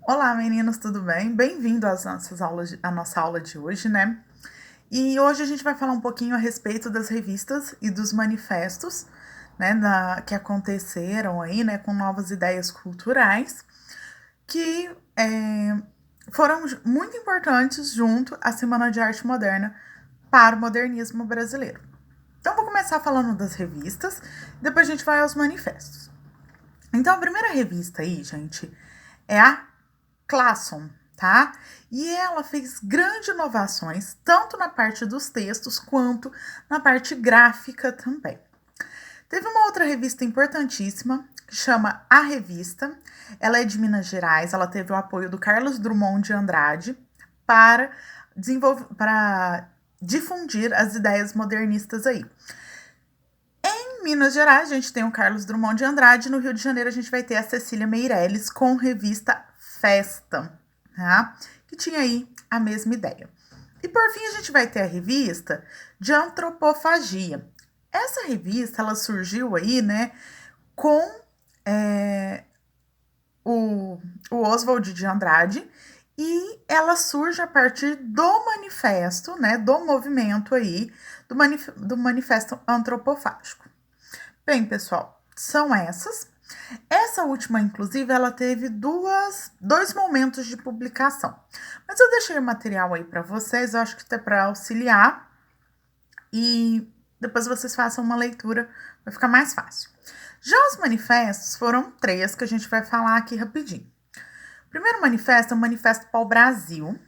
Olá, meninos, tudo bem? Bem-vindo às nossas aulas, à nossa aula de hoje, né? E hoje a gente vai falar um pouquinho a respeito das revistas e dos manifestos, né, que aconteceram aí, né, com novas ideias culturais, que foram muito importantes junto à Semana de Arte Moderna para o modernismo brasileiro. Então, vou começar falando das revistas, depois a gente vai aos manifestos. Então, a primeira revista aí, gente, é a Classon, tá? E ela fez grandes inovações, tanto na parte dos textos quanto na parte gráfica também. Teve uma outra revista importantíssima que chama A Revista. Ela é de Minas Gerais, ela teve o apoio do Carlos Drummond de Andrade para difundir as ideias modernistas aí. Em Minas Gerais, a gente tem o Carlos Drummond de Andrade, no Rio de Janeiro a gente vai ter a Cecília Meirelles com revista Festa, tá? Que tinha aí a mesma ideia. E por fim a gente vai ter a revista de Antropofagia. Essa revista ela surgiu aí, né, com o Oswald de Andrade e ela surge a partir do manifesto, né, do movimento aí, do manifesto antropofágico. Bem, pessoal, são essas. Essa última, inclusive, ela teve dois momentos de publicação. Mas eu deixei o material aí para vocês, eu acho que até para auxiliar. E depois vocês façam uma leitura, vai ficar mais fácil. Já os manifestos foram 3 que a gente vai falar aqui rapidinho. O primeiro manifesto é o Manifesto Pau Brasil.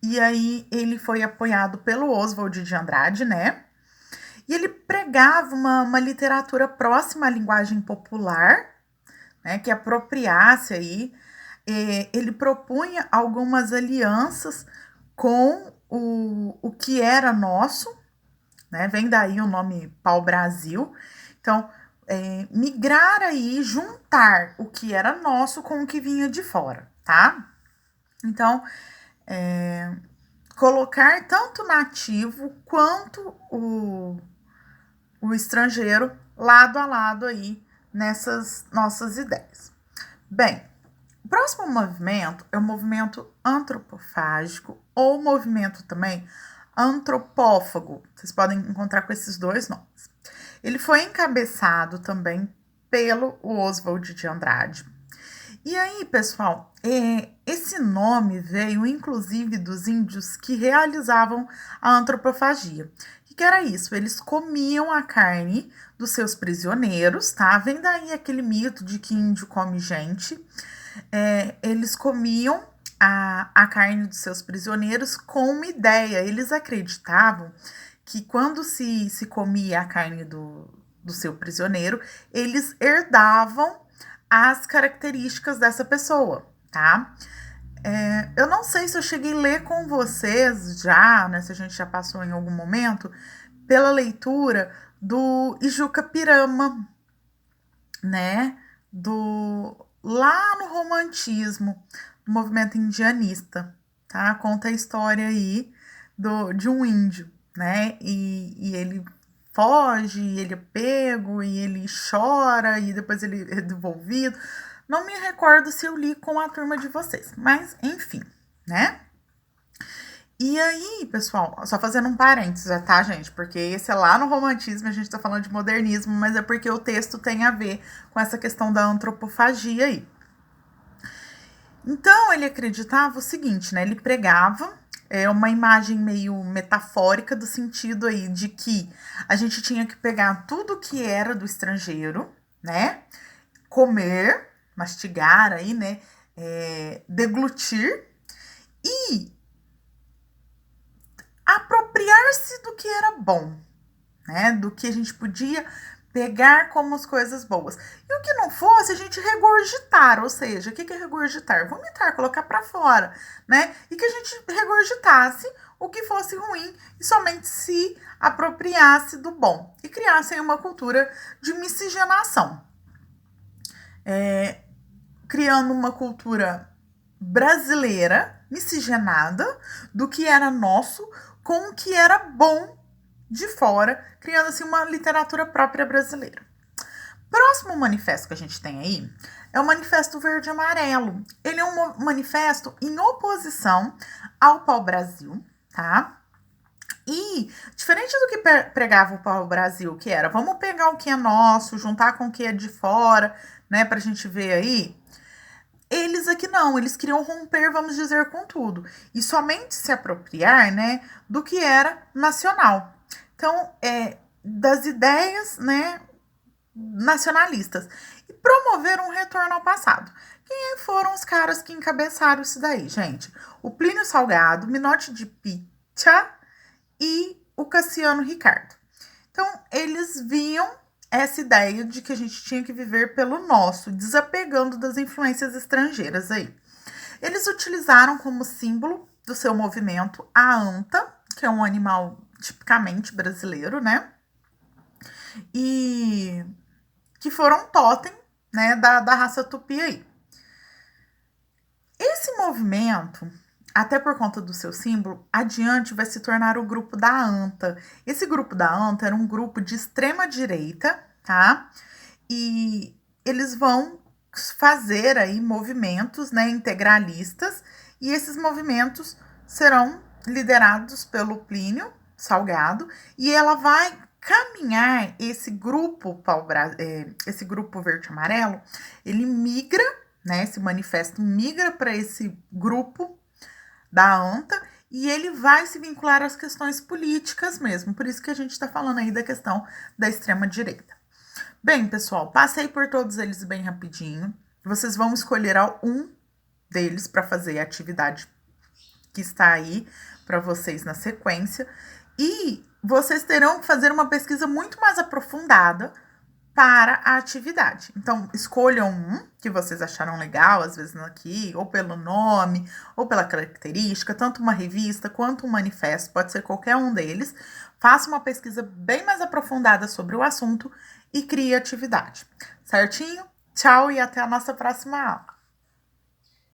E aí ele foi apoiado pelo Oswald de Andrade, né? E ele pregava uma literatura próxima à linguagem popular, né, que apropriasse aí. Ele propunha algumas alianças com o que era nosso, né? Vem daí o nome Pau-Brasil. Então, migrar aí, juntar o que era nosso com o que vinha de fora, tá? Então, colocar tanto nativo quanto o estrangeiro lado a lado aí nessas nossas ideias. Bem, o próximo movimento é o movimento antropofágico ou movimento também antropófago. Vocês podem encontrar com esses dois nomes. Ele foi encabeçado também pelo Oswald de Andrade. E aí, pessoal, esse nome veio inclusive dos índios que realizavam a antropofagia. O que era isso? Eles comiam a carne dos seus prisioneiros, tá? Vem daí aquele mito de que índio come gente. Eles comiam a carne dos seus prisioneiros com uma ideia. Eles acreditavam que quando se comia a carne do seu prisioneiro, eles herdavam as características dessa pessoa, tá? Eu não sei se eu cheguei a ler com vocês já, né? Se a gente já passou em algum momento, pela leitura do Ijuca Pirama, né? Lá no romantismo, do movimento indianista, tá? Conta a história aí de um índio, né? E ele foge, ele é pego, e ele chora, e depois ele é devolvido. Não me recordo se eu li com a turma de vocês, mas enfim, né? E aí, pessoal, só fazendo um parênteses, tá, gente? Porque esse é lá no romantismo, a gente tá falando de modernismo, mas é porque o texto tem a ver com essa questão da antropofagia aí. Então, ele acreditava o seguinte, né? Ele pregava uma imagem meio metafórica do sentido aí de que a gente tinha que pegar tudo que era do estrangeiro, né? Comer, mastigar aí, né? Deglutir e apropriar-se do que era bom, né? Do que a gente podia pegar como as coisas boas. E o que não fosse, a gente regurgitar, ou seja, o que é regurgitar? Vomitar, colocar para fora, né? E que a gente regurgitasse o que fosse ruim e somente se apropriasse do bom e criasse aí uma cultura de miscigenação. Criando uma cultura brasileira, miscigenada, do que era nosso com o que era bom de fora, criando assim uma literatura própria brasileira. Próximo manifesto que a gente tem aí é o Manifesto Verde e Amarelo. Ele é um manifesto em oposição ao pau-brasil, tá? E, diferente do que pregava o pau-brasil, que era, vamos pegar o que é nosso, juntar com o que é de fora, né, pra gente ver aí, eles aqui não, eles queriam romper, vamos dizer, com tudo. E somente se apropriar, né, do que era nacional. Então, das ideias, né, nacionalistas. E promover um retorno ao passado. Quem foram os caras que encabeçaram isso daí, gente? O Plínio Salgado, Minotti de Picha e o Cassiano Ricardo. Então, eles viam essa ideia de que a gente tinha que viver pelo nosso, desapegando das influências estrangeiras aí. Eles utilizaram como símbolo do seu movimento a anta, que é um animal tipicamente brasileiro, né? E que foram totem, né, da raça tupi aí. Esse movimento, até por conta do seu símbolo, adiante vai se tornar o grupo da anta. Esse grupo da anta era um grupo de extrema direita, tá? E eles vão fazer aí movimentos, né, integralistas, e esses movimentos serão liderados pelo Plínio Salgado, e ela vai caminhar esse grupo verde amarelo, ele migra, né, esse manifesto migra para esse grupo da anta, e ele vai se vincular às questões políticas mesmo, por isso que a gente está falando aí da questão da extrema-direita. Bem, pessoal, passei por todos eles bem rapidinho, vocês vão escolher um deles para fazer a atividade que está aí para vocês na sequência, e vocês terão que fazer uma pesquisa muito mais aprofundada para a atividade. Então, escolham um que vocês acharam legal, às vezes aqui, ou pelo nome, ou pela característica, tanto uma revista quanto um manifesto, pode ser qualquer um deles. Faça uma pesquisa bem mais aprofundada sobre o assunto e crie atividade. Certinho? Tchau e até a nossa próxima aula.